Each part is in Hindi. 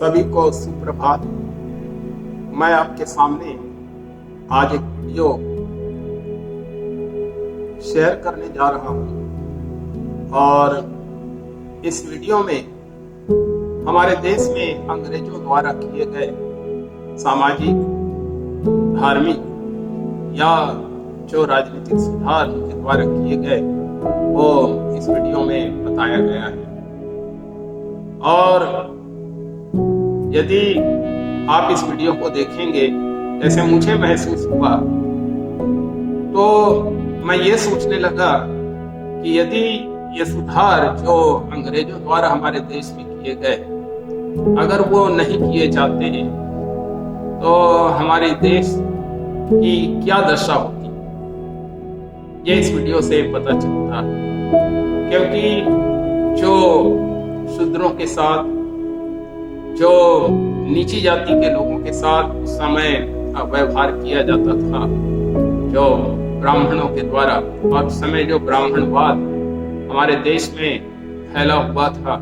सभी को सुप्रभात। मैं आपके सामने आज एक वीडियो शेयर करने जा रहा हूं और इस वीडियो में हमारे देश में अंग्रेजों द्वारा किए गए सामाजिक, धार्मिक या जो राजनीतिक सुधार उनके द्वारा किए गए वो इस वीडियो में बताया गया है। और यदि आप इस वीडियो को देखेंगे जैसे मुझे महसूस हुआ, तो मैं ये सोचने लगा कि यदि ये सुधार जो अंग्रेजों द्वारा हमारे देश में किए गए अगर वो नहीं किए जाते तो हमारे देश की क्या दशा होती, ये इस वीडियो से पता चलता है। क्योंकि जो शूद्रों के साथ, जो नीची जाति के लोगों के साथ उस समय व्यवहार किया जाता था, जो ब्राह्मणों के द्वारा, और उस समय जो ब्राह्मणवाद हमारे देश में फैला हुआ था,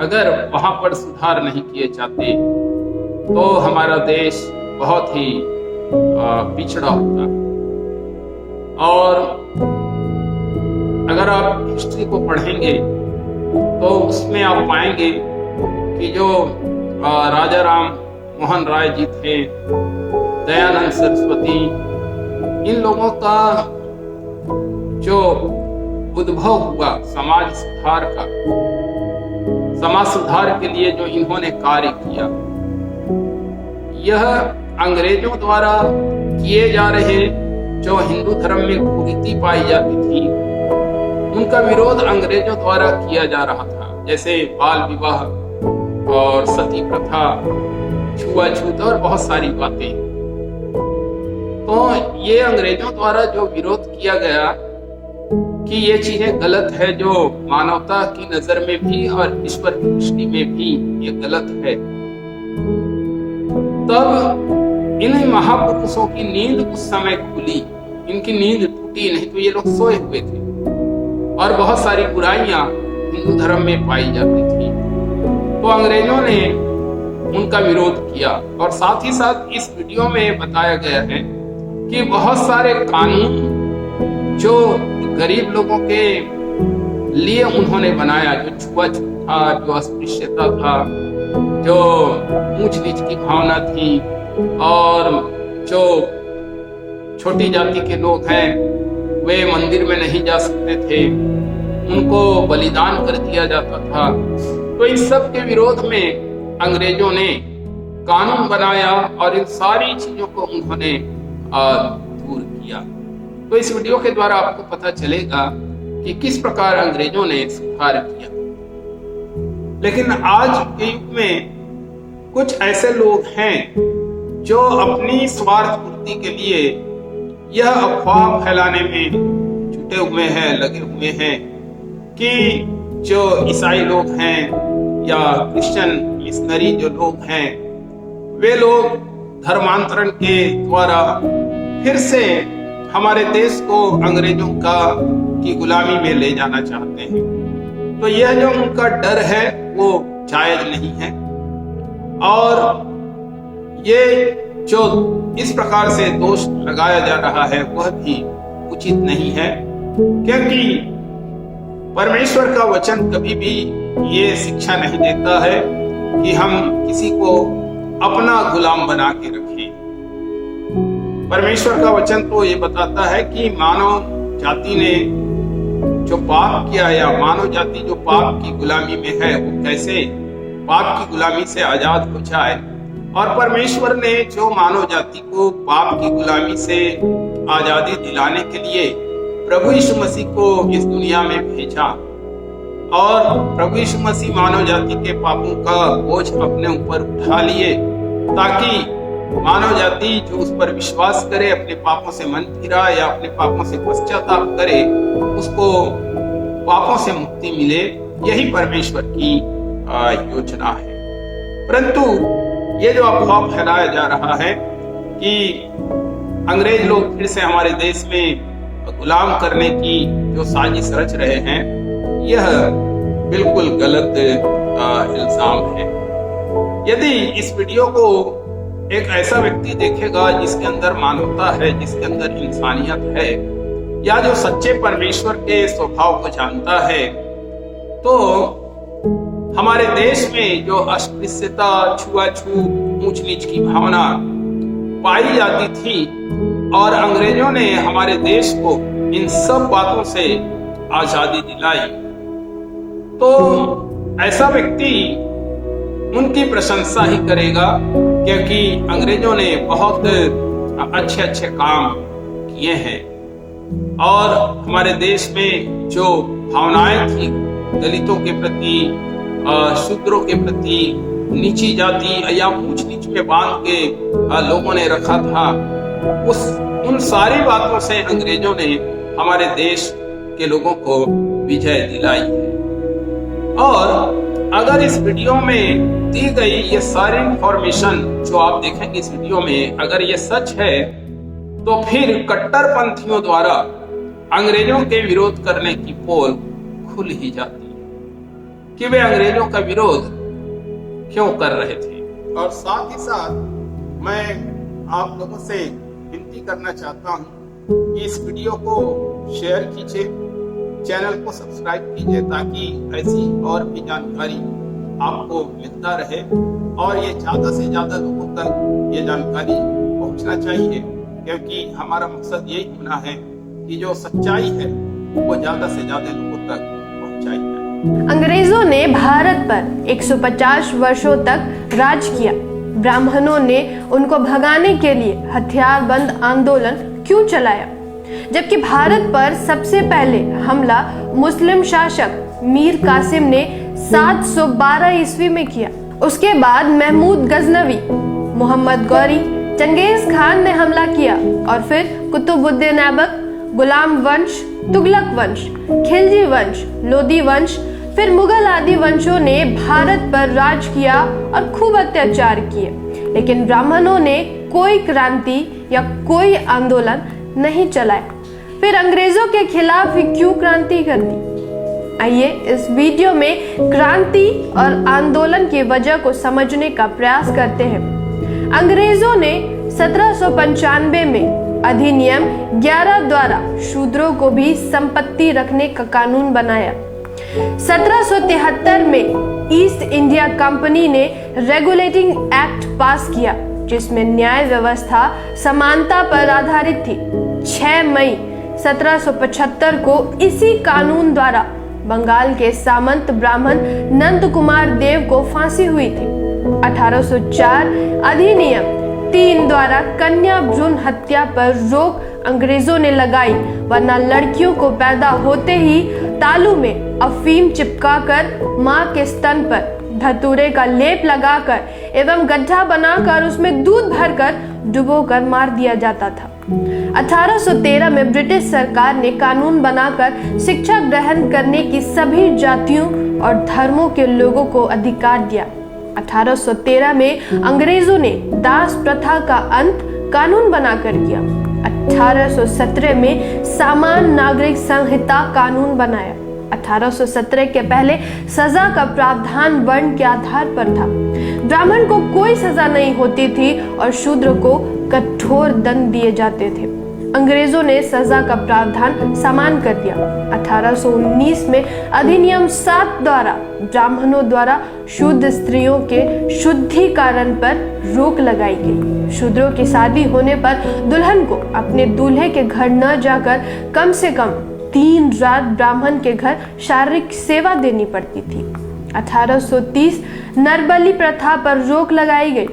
अगर वहां पर सुधार नहीं किए जाते तो हमारा देश बहुत ही पिछड़ा होता। और अगर आप हिस्ट्री को पढ़ेंगे तो उसमें आप पाएंगे कि जो राजा राम मोहन राय जी थे, दयानंद सरस्वती, इन लोगों का जो उद्भव हुआ समाज सुधार का, समाज सुधार के लिए जो इन्होंने कार्य किया, यह अंग्रेजों द्वारा किए जा रहे जो हिंदू धर्म में कुरीति पाई जाती थी उनका विरोध अंग्रेजों द्वारा किया जा रहा था। जैसे बाल विवाह और सती प्रथा, छुआछूत और बहुत सारी बातें। तो ये अंग्रेजों द्वारा जो विरोध किया गया कि ये चीजें गलत है, जो मानवता की नजर में भी और ईश्वर की दृष्टि में भी ये गलत है, तब इन महापुरुषों की नींद उस समय खुली। इनकी नींद टूटी नहीं तो ये लोग सोए हुए थे और बहुत सारी बुराइयां हिंदू धर्म में पाई जाती थी। तो अंग्रेजों ने उनका विरोध किया। और साथ ही साथ इस वीडियो में बताया गया है कि बहुत सारे कानून जो गरीब लोगों के लिए उन्होंने बनाया, जो छुआछूत था, जो अस्पृश्यता था, जो ऊंच नीच की भावना थी, और जो छोटी जाति के लोग हैं वे मंदिर में नहीं जा सकते थे, उनको बलिदान कर दिया जाता था। तो इन सब के विरोध में अंग्रेजों ने कानून बनाया और इन सारी चीजों को उन्होंने दूर किया। तो इस वीडियो के द्वारा आपको पता चलेगा कि किस प्रकार अंग्रेजों ने सुधार किया। लेकिन आज के युग में कुछ ऐसे लोग हैं जो अपनी स्वार्थ पूर्ति के लिए यह अफवाह फैलाने में जुटे हुए हैं, लगे हुए हैं कि जो ईसाई लोग हैं या क्रिश्चियन मिशनरी जो लोग हैं, वे लोग धर्मांतरण के द्वारा फिर से हमारे देश को अंग्रेजों की गुलामी में ले जाना चाहते हैं। तो यह जो उनका डर है वो जायज नहीं है। और ये जो इस प्रकार से दोष लगाया जा रहा है वह भी उचित नहीं है, क्योंकि परमेश्वर का वचन कभी भी ये शिक्षा नहीं देता है कि हम किसी को अपना गुलाम बना के रखें। परमेश्वर का वचन तो ये बताता है कि मानव जाति ने जो पाप किया या मानव जाति जो पाप की गुलामी में है वो कैसे पाप की गुलामी से आजाद हो जाए। और परमेश्वर ने जो मानव जाति को पाप की गुलामी से आजादी दिलाने के लिए प्रभु यीशु मसीह को इस दुनिया में भेजा, और प्रभु यीशु मसीह मानव जाति के पापों का बोझ अपने ऊपर उठा लिए, ताकि मानव जाति जो उस पर विश्वास करे, अपने पापों से मन फिरा या अपने पापों से पश्चाताप करे, उसको पापों से मुक्ति मिले। यही परमेश्वर की योजना है। परंतु ये जो अफवाह फैलाया जा रहा है कि अंग्रेज लोग फिर से हमारे देश में गुलाम करने की जो साजिश रच रहे हैं, यह बिल्कुल गलत इल्जाम है। यदि इस वीडियो को एक ऐसा व्यक्ति देखेगा जिसके अंदर मानवता है, जिसके अंदर इंसानियत है, या जो सच्चे परमेश्वर के स्वभाव को जानता है, तो हमारे देश में जो अस्पृश्यता, छुआछूत, ऊंच नीच की भावना पाई जाती थी और अंग्रेजों ने हमारे देश को इन सब बातों से आजादी दिलाई, तो ऐसा व्यक्ति उनकी प्रशंसा ही करेगा, क्योंकि अंग्रेजों ने बहुत अच्छे अच्छे काम किए हैं और हमारे देश में जो भावनाएं थी दलितों के प्रति, शूद्रों के प्रति, नीची जाति या ऊंच नीच में बांध के लोगों ने रखा था, उन सारी बातों से अंग्रेजों ने हमारे देश के लोगों को विजय दिलाई है। और अगर इस वीडियो में दी गई ये सारी इंफॉर्मेशन जो आप देखेंगे इस वीडियो में, अगर ये सच है, तो फिर कट्टरपंथियों द्वारा अंग्रेजों के विरोध करने की पोल खुल ही जाती है कि वे अंग्रेजों का विरोध क्यों कर रहे थे। और साथ ही साथ मैं आप लोगों से विनती करना चाहता हूं कि इस वीडियो को शेयर कीजिए, चैनल को सब्सक्राइब कीजिए, ताकि ऐसी और भी जानकारी आपको मिलता रहे और ये ज्यादा से ज्यादा लोगों तक ये जानकारी पहुंचना चाहिए, क्योंकि हमारा मकसद यही होना है कि जो सच्चाई है वो ज्यादा से ज्यादा लोगों तक पहुंचाई जाए। अंग्रेजों ने भारत पर 150 वर्षों तक राज किया। ब्राह्मणों ने उनको भगाने के लिए हथियारबंद आंदोलन क्यों चलाया, जबकि भारत पर सबसे पहले हमला मुस्लिम शासक मीर कासिम ने 712 ईस्वी में किया। उसके बाद महमूद गजनवी, मोहम्मद गौरी, चंगेज खान ने हमला किया और फिर कुतुबुद्दीन ऐबक, गुलाम वंश, तुगलक वंश, खिलजी वंश, लोदी वंश, फिर मुगल आदि वंशों ने भारत पर राज किया और खूब अत्याचार किए, लेकिन ब्राह्मणों ने कोई क्रांति या कोई आंदोलन नहीं चलाया। फिर अंग्रेजों के खिलाफ ही क्यों क्रांति कर दी? आइए इस वीडियो में क्रांति और आंदोलन की वजह को समझने का प्रयास करते हैं। अंग्रेजों ने 1795 में अधिनियम 11 द्वारा शूद्रों को भी संपत्ति रखने का कानून बनाया। 1773 में ईस्ट इंडिया कंपनी ने रेगुलेटिंग एक्ट पास किया, जिसमें न्याय व्यवस्था समानता पर आधारित थी। 6 मई 1775 को इसी कानून द्वारा बंगाल के सामंत ब्राह्मण नंद कुमार देव को फांसी हुई थी। 1804 अधिनियम 3 द्वारा कन्या भ्रूण हत्या पर रोक अंग्रेजों ने लगाई, वरना लड़कियों को पैदा होते ही तालू में अफीम चिपकाकर मां के स्तन पर धतूरे का लेप लगाकर एवं गड्ढा बनाकर उसमें दूध भरकर डुबोकर मार दिया जाता था। 1813 में ब्रिटिश सरकार ने कानून बनाकर शिक्षा ग्रहण करने की सभी जातियों और धर्मों के लोगों को अधिकार दिया। 1813 में अंग्रेजों ने दास प्रथा का अंत कानून बनाकर किया। 1817 में समान नागरिक संहिता कानून बनाया। 1817 के पहले सजा का प्रावधान वर्ण के आधार पर था। ब्राह्मण को कोई सजा नहीं होती थी और शूद्र को कठोर दंड दिए जाते थे। अंग्रेजों ने सजा का प्रावधान समान कर दिया। 1819 में अधिनियम 7 द्वारा ब्राह्मणों द्वारा शुद्ध स्त्रियों के शुद्धिकरण पर रोक लगाई गई। शूद्रों की शादी होने पर दुल्हन को अपने दूल्हे के घर न जाकर कम से कम 3 रात ब्राह्मण के घर शारीरिक सेवा देनी पड़ती थी। 1830 नरबलि प्रथा पर रोक लगाई गई।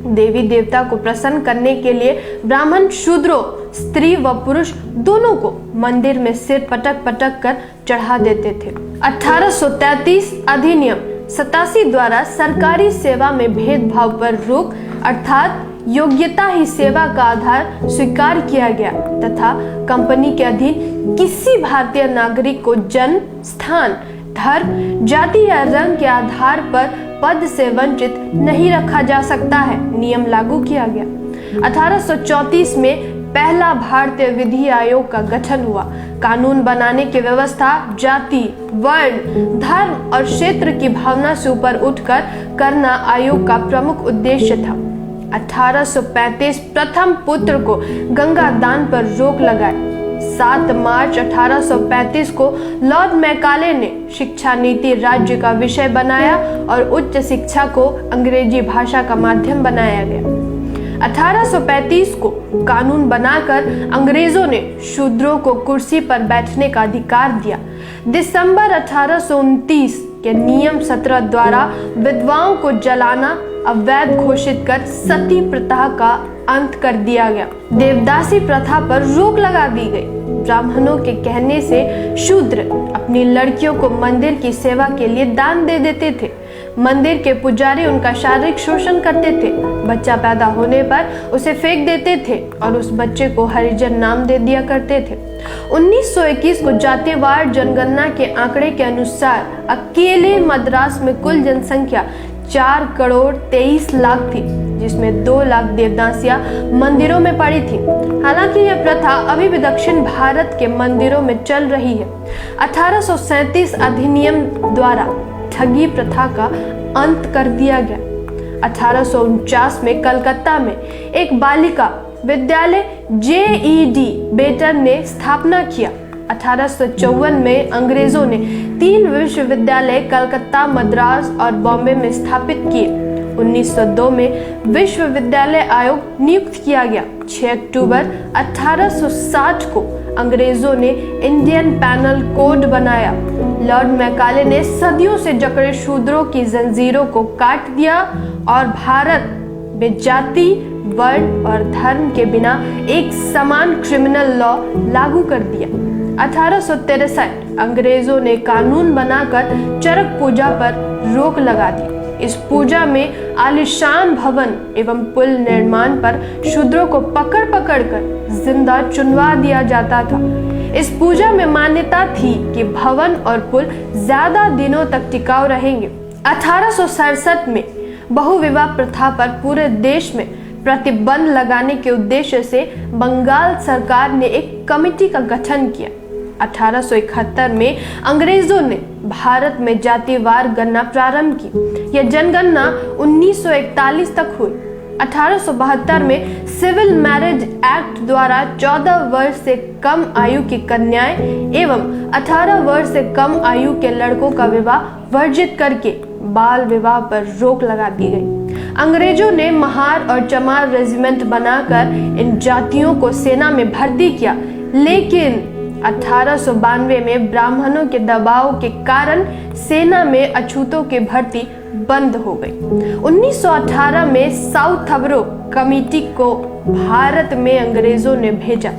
देवी देवता को प्रसन्न करने के लिए ब्राह्मण शूद्रों, स्त्री व पुरुष दोनों को मंदिर में सिर पटक पटक कर चढ़ा देते थे। 1833 अधिनियम 87 द्वारा सरकारी सेवा में भेदभाव पर रोक अर्थात योग्यता ही सेवा का आधार स्वीकार किया गया तथा कंपनी के अधीन किसी भारतीय नागरिक को जन्म, स्थान, धर्म, जाति या रंग के आधार पर पद से वंचित नहीं रखा जा सकता है, नियम लागू किया गया। 1834 में पहला भारतीय विधि आयोग का गठन हुआ। कानून बनाने की व्यवस्था जाति, वर्ण, धर्म और क्षेत्र की भावना से ऊपर उठकर करना आयोग का प्रमुख उद्देश्य था। 1835 प्रथम पुत्र को गंगा दान पर रोक लगाई। 7 मार्च 1835 को लॉर्ड मैकाले ने शिक्षा नीति राज्य का विषय बनाया और उच्च शिक्षा को अंग्रेजी भाषा का माध्यम बनाया गया। 1835 को कानून बनाकर अंग्रेजों ने शूद्रों को कुर्सी पर बैठने का अधिकार दिया। दिसंबर 1829 के नियम 17 द्वारा विधवाओं को जलाना अवैध घोषित कर सती प्रथा का अंत कर दिया गया। देवदासी प्रथा पर रोक लगा दी गई। ब्राह्मणों के कहने से शूद्र अपनी लड़कियों को मंदिर की सेवा के लिए दान दे देते थे। मंदिर के पुजारी उनका शारीरिक शोषण करते थे। बच्चा पैदा होने पर उसे फेंक देते थे और उस बच्चे को हरिजन नाम दे दिया करते थे। 1921 को जातिवार जनगणना के आंकड़े के अनुसार अकेले मद्रास में कुल जनसंख्या 4 करोड़ 23 लाख थी, जिसमें 2 लाख देवदासियां मंदिरों में पड़ी थी। हालांकि यह प्रथा अभी भी दक्षिण भारत के मंदिरों में चल रही है। 1837 अधिनियम द्वारा ठगी प्रथा का अंत कर दिया गया। 1849 में कलकत्ता में एक बालिका विद्यालय JED बेटन ने स्थापना किया। 1854 में अंग्रेजों ने 3 विश्वविद्यालय कलकत्ता, मद्रास और बॉम्बे में स्थापित किए। 1902 में विश्वविद्यालय आयोग नियुक्त किया गया। 6 अक्टूबर 1860 को अंग्रेजों ने इंडियन पैनल कोड बनाया। लॉर्ड मैकाले ने सदियों से जकड़े शूद्रों की जंजीरों को काट दिया और भारत में जाति, वर्ण और धर्म के बिना एक समान क्रिमिनल लॉ लागू कर दिया। 1863 अंग्रेजों ने कानून बनाकर चरक पूजा पर रोक लगा दी। इस पूजा में आलीशान भवन एवं पुल निर्माण पर शूद्रों को पकड़ कर जिंदा चुनवा दिया जाता था। इस पूजा में मान्यता थी कि भवन और पुल ज्यादा दिनों तक टिकाऊ रहेंगे। 1867 में बहुविवाह प्रथा पर पूरे देश में प्रतिबंध लगाने के उद्देश्य से बंगाल सरकार ने एक कमेटी का गठन किया। 1871 में अंग्रेजों ने भारत में जातिवार गणना प्रारंभ की। यह जनगणना 1941 तक हुई। 1872 में सिविल मैरिज एक्ट द्वारा 14 वर्ष से कम आयु की कन्याएं एवं 18 वर्ष से कम आयु के लड़कों का विवाह वर्जित करके बाल विवाह पर रोक लगा दी गई। अंग्रेजों ने महार और चमार रेजिमेंट बनाकर इन जातियों को सेना में भर्ती किया, लेकिन 1892 में ब्राह्मणों के दबाव के कारण सेना में अछूतों की भर्ती बंद हो गई। 1918 में साउथबरो कमेटी को भारत में अंग्रेजों ने भेजा।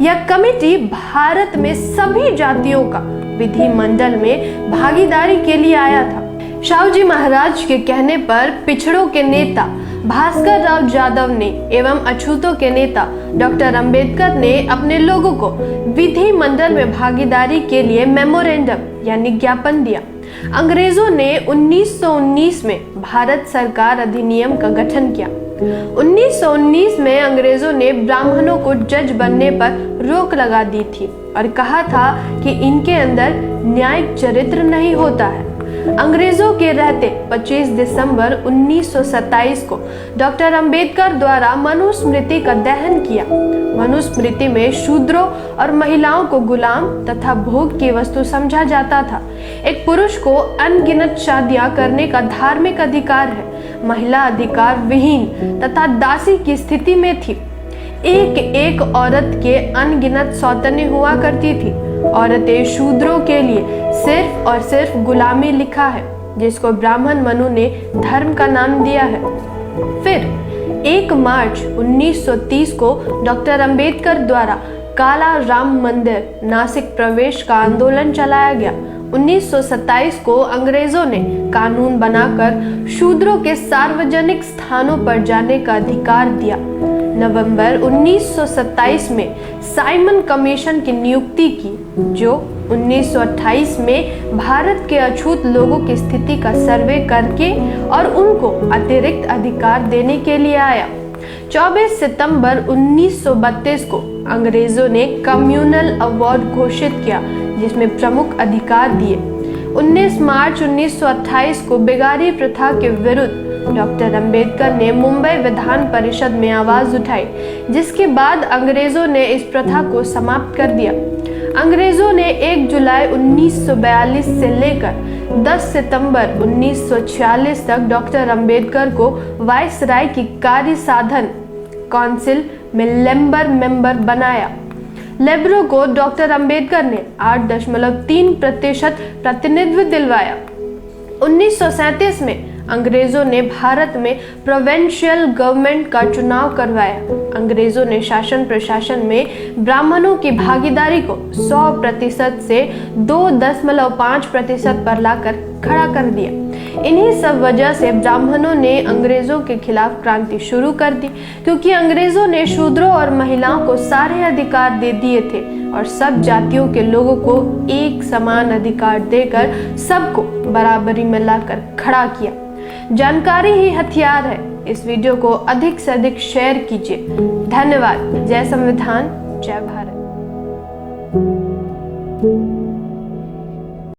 यह कमेटी भारत में सभी जातियों का विधिमंडल में भागीदारी के लिए आया था। शाहू महाराज के कहने पर पिछड़ों के नेता भास्कर राव जादव ने एवं अछूतों के नेता डॉक्टर अंबेडकर ने अपने लोगों को विधिमंडल में भागीदारी के लिए मेमोरेंडम यानी ज्ञापन दिया। अंग्रेजों ने 1919 में भारत सरकार अधिनियम का गठन किया। 1919 में अंग्रेजों ने ब्राह्मणों को जज बनने पर रोक लगा दी थी और कहा था कि इनके अंदर न्यायिक चरित्र नहीं होता है। अंग्रेजों के रहते 25 दिसंबर 1927 को डॉक्टर अंबेडकर द्वारा मनुस्मृति का दहन किया। मनुस्मृति में शूद्रों और महिलाओं को गुलाम तथा भोग की वस्तु समझा जाता था। एक पुरुष को अनगिनत शादियां करने का धार्मिक अधिकार है। महिला अधिकार विहीन तथा दासी की स्थिति में थी। एक औरत के अनगिनत सौतन्य हुआ करती थी। औरतें शूद्रों के लिए सिर्फ और सिर्फ गुलामी लिखा है, जिसको ब्राह्मण मनु ने धर्म का नाम दिया है। फिर 1 मार्च 1930 को डॉक्टर अंबेडकर द्वारा काला राम मंदिर नासिक प्रवेश का आंदोलन चलाया गया। 1927 को अंग्रेजों ने कानून बनाकर शूद्रों के सार्वजनिक स्थानों पर जाने का अधिकार दिया। नवंबर 1927 में साइमन कमीशन की नियुक्ति की, जो 1928 में भारत के अछूत लोगों की स्थिति का सर्वे करके और उनको अतिरिक्त अधिकार देने के लिए आया। 24 सितंबर 1932 को अंग्रेजों ने कम्युनल अवार्ड घोषित किया, जिसमें प्रमुख अधिकार दिए। 19 मार्च 1928 को बेगारी प्रथा के विरुद्ध डॉक्टर अंबेडकर ने मुंबई विधान परिषद में आवाज उठाई, जिसके बाद अंग्रेजों ने इस प्रथा को समाप्त कर दिया। अंग्रेजों ने 1 जुलाई 1942 से लेकर 10 सितंबर 1946 तक डॉक्टर अंबेडकर को वायसराय की कार्य साधन काउंसिल में लेबर मेंबर बनाया। लेबरों को डॉक्टर अंबेडकर ने 8.3% प्रतिनिधित्व दिलवाया। 1937 में अंग्रेजों ने भारत में प्रोविंशियल गवर्नमेंट का चुनाव करवाया। अंग्रेजों ने शासन प्रशासन में ब्राह्मणों की भागीदारी को 100% से 2.5% पर लाकर खड़ा कर दिया। इन्हीं सब वजह से ब्राह्मणों ने अंग्रेजों के खिलाफ क्रांति शुरू कर दी, क्योंकि अंग्रेजों ने शूद्रों और महिलाओं को सारे अधिकार दे दिए थे और सब जातियों के लोगों को एक समान अधिकार देकर सबको बराबरी में लाकर खड़ा किया। जानकारी ही हथियार है। इस वीडियो को अधिक से अधिक शेयर कीजिए। धन्यवाद। जय संविधान, जय भारत।